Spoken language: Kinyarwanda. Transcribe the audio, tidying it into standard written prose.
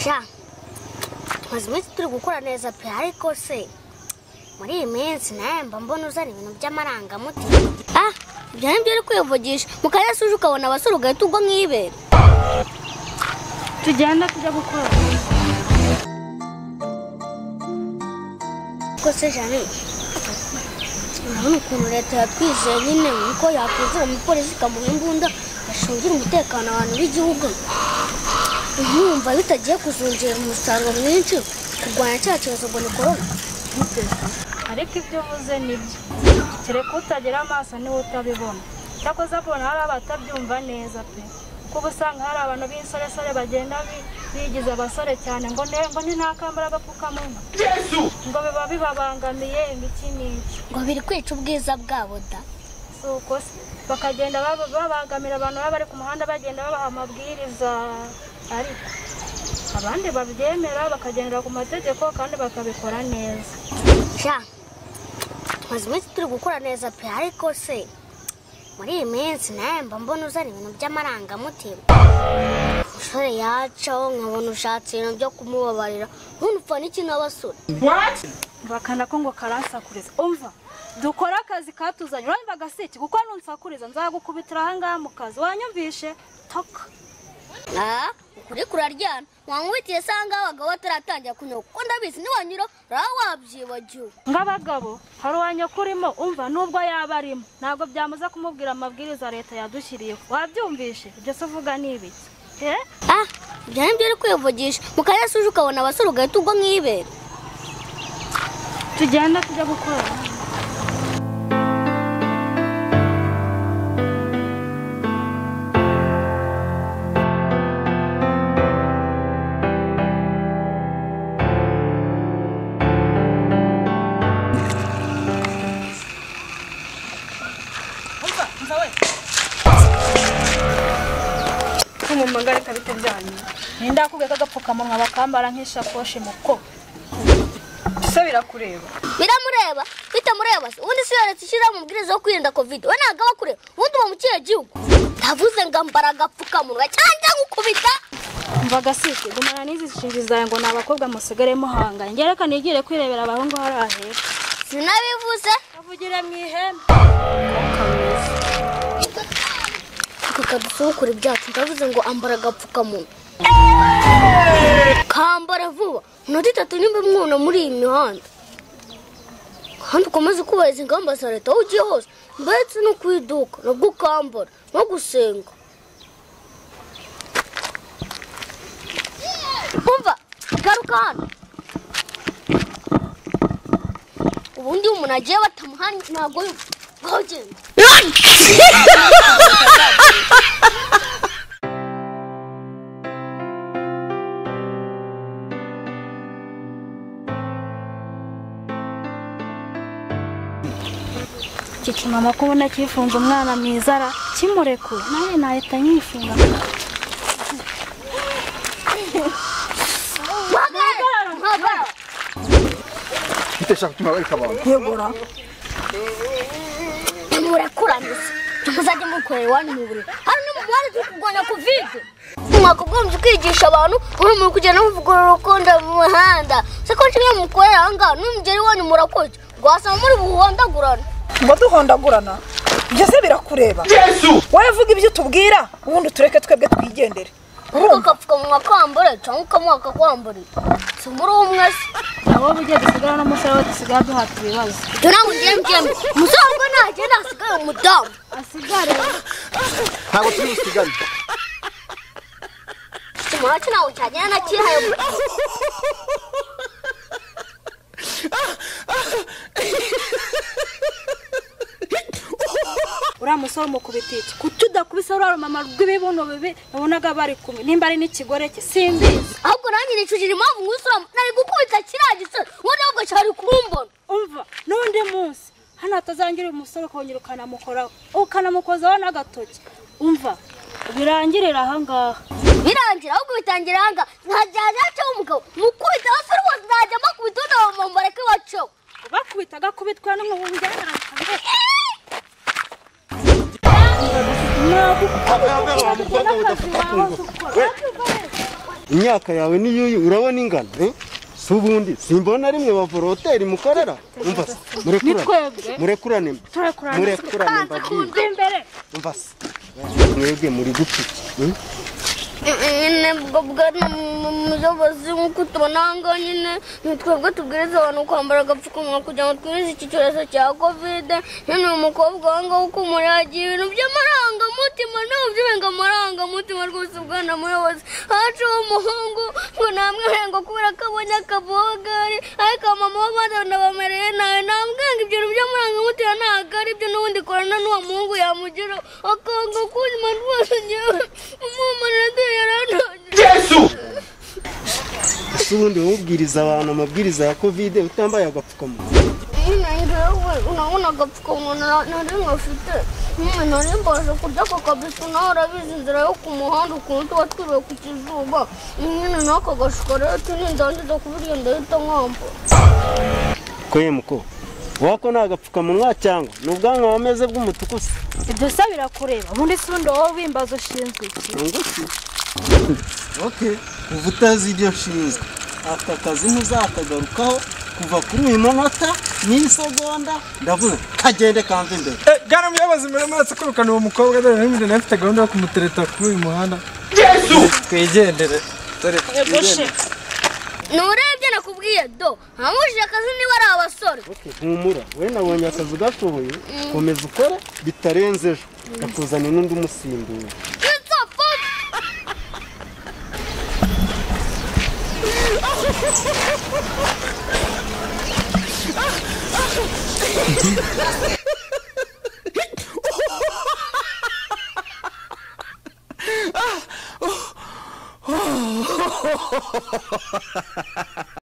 sha mazimiti turi gukora neza pe ariko se muri iyi minsi namba mbona uzana ibintu by'amarangamutima byari byo ari kwivugisha mukayasuje ukabona abasore ugahita ugwa nk'ibere tujyana tujya gukora ko se jane urabona ukuntu leta yatwizeye nyine niko yakwizera umupolisi ikamuha imbunda ashungira umutekano abantu b'igihugu nkumva bitagiye kuzongera umusaruro mwinshi kurwanya cya kibazo ngo ni korona ariko ibyo uvuze nibyo kereka utagira amaso niwe utabibona cyakoze abona hari abatabyumva neza pe kuko usanga hari abantu b'insoresore bagenda bigize abasore cyane ngo ni ntakambara agapfukamunwa ngo biba bibabangamiye iki n'iki ngo biri kwica ubwiza bwabo da si uko se bakagenda babangamira abantu baba bari ku muhanda bagenda babaha amabwiriza ariko abandi babyemera bakagendera ku mategeko kandi bakabikora neza sha mazimiti turi gukora neza pe ariko se muri iyi minsi namba mbona uzana ibintu by'amarangamutima umusore yacaho nkabona ushatse ibintu byo kumubabarira none upfa n'iki n'abasore bakana ko ngo karansakuriza umva dukora akazi katuzanye urumva agasiki kuko nunsakuriza nzagukubitira ahangaha mu kazi wanyumvishe toka ukuri kuraryana wankubitiye sanga abagabo bataratangira kunyura kuko ndabizi niwanyura raba wabyibagiwe ng'abagabo hari uwanyuka urimo umva nubwo yaba arimo ntabwo byamuza kumubwira amabwiriza leta yadushyiriyeho wabyumvishe ibyo se uvuga ni ibiki byari byo ari kwivugisha mukayasuje ukabona abasore ugahita ugwa nk'ibere tujyana tujya gukora magari kabite byanyu ninda kubeka agapfukamunwa bakambara nk'ishakoshi muko se birakureba biramureba bitamureba ubundi si yaretse ishira mu bwiriza yo kwirinda covid we ntago abakureba ubundi mu kiye gihugu ndavuze ngambara agapfukamunwa cyangwa gukubita mva gasike gumana n'izi shingiza ngo nabakobwa musigaremo hanga ngereka nigire kwirebera abahungu hari ahe sinabivuze avugire mu ihembe tukadusukura ibyacu ndavuze ngo ambara agapfukamunwa kambara vuba minota 3 nimba mwuna muri iyi mihanda kandi ukomeze kubahiriza ingamba za leta aho ugiye hose mbetse no kwiduka nabwo ukambara no gusenga umva garuka hano ubundi umuntu agiye batamuhanye ntabwo yugenda Chichi mama kubona kifunza umwana mwizara kimurekuye nawe nahita nyifunga Itesha kutima bari kabanga yegora murekuraniza tuzajya mukorera wani mu buri hari n'umwana turi kurwanya covid mwakogombye kwigisha abantu uri mu kugenda muvugurura urukundo mu muhanda se ko kimwe mukorera ahangaha n'umugeri wanyu murakoze rwasaba muri buhondagurana ngo duhondagurana ibyo se birakureba wowe vuga ibyo tubwira ubundi tureke twebwe twigendere urumva kapfukamunwa kwambara cyangwa ukamwaka kwambara si muri umwe se abo bugiye dusigara n'umusore we dusigara duhata ibibazo ibyo ntabwo ngiye mbyemye umusore ngo nagenda asigaye umudamu asigare ntabwo turi busigane kimuraki nawe cyagenda nakihaye uriya musore umukubita iki kuki udakubise uriya mama rw'ibibuno bibi nabonaga bari kumwe nimba ari n'ikigore cye simbizi ahubwo nanjye nicujira impamvu nk'usura nari gukubita kiriya gisore ubundi ahubwo cyari kumbona umva n'undi munsi hano hatazangira umusore ukongera ukanamukozaho n'agatoki umva birangirira ahangaha birangira ahubwo bitangira ahangaha ntajyaje hacaho umugabo mukubita abasore bose ntajya makubita undi abamama bareke bacaho bakubita agakubitwa n'umuhungu imyaka yawe niyuyu urabona ingana si ubundi simbona rimwe bavoroteri mukorera umva se murekurane mbabwire umva se mwebwe muri gupiki nyine bwo bwana umuyobozi nk'uko tubona aha ngaha nyine twebwe tubwiriza abantu kwambara agapfukamunwa kugira ngo twirize iki cyorezo cya kovide nyine uyu mukobwa aha ngaha uko umuragiye ibintu by'amarangamutima nawe by'ubenga amarangamutima rwose bwana muyobozi haciho umuhungu ngo namwe ngo kubera ko abonye akabogari ariko mama w'abana bamereye nawe namubwanga ibyo bintu by'amarangamutima ntabwo ari byo n'ubundi korana n'uwo muhungu yamugira akanga kunyuma rwose ngewe umumara Yesu! Ubundi wubwiriza abantu amabwiriza ya Covid utambaye agapfukamunwa. Unabona agapfukamunwa nari ngafite. Nari mbaje kurya ako kabisi nawe urabizi inzira yo ku muhanda ukuntu tuba twiriwe ku kizuba. Nyine n'ako gashikarete nindangiza kubirya ndahita nkampa. Muko wako ni agapfukamunwa cyangwa ni ubwanwa wameze bw'umutuku se? Ibyo se birakureba ubundi si undi wowe wimbaza ushinzwe iki? Okay, uva utazi ibyo nshinzwe aka kazi ntuzakagarukaho kuva kuri uyu munota n'isegonda ndavuga kagende kamve imbere. Gana muyobozi muramaze kurukana uwo mukobwa dore n'ibindi nafite gahunda yo kumutereta kuri uyu muhanda. Twigendere dore nurebye nakubwiye do ntamujije akazi niba ari abasore. Humura we nabonye akazi gashoboye komeza ukore bitarenze ejo gakuzana n'undi umusimbuye.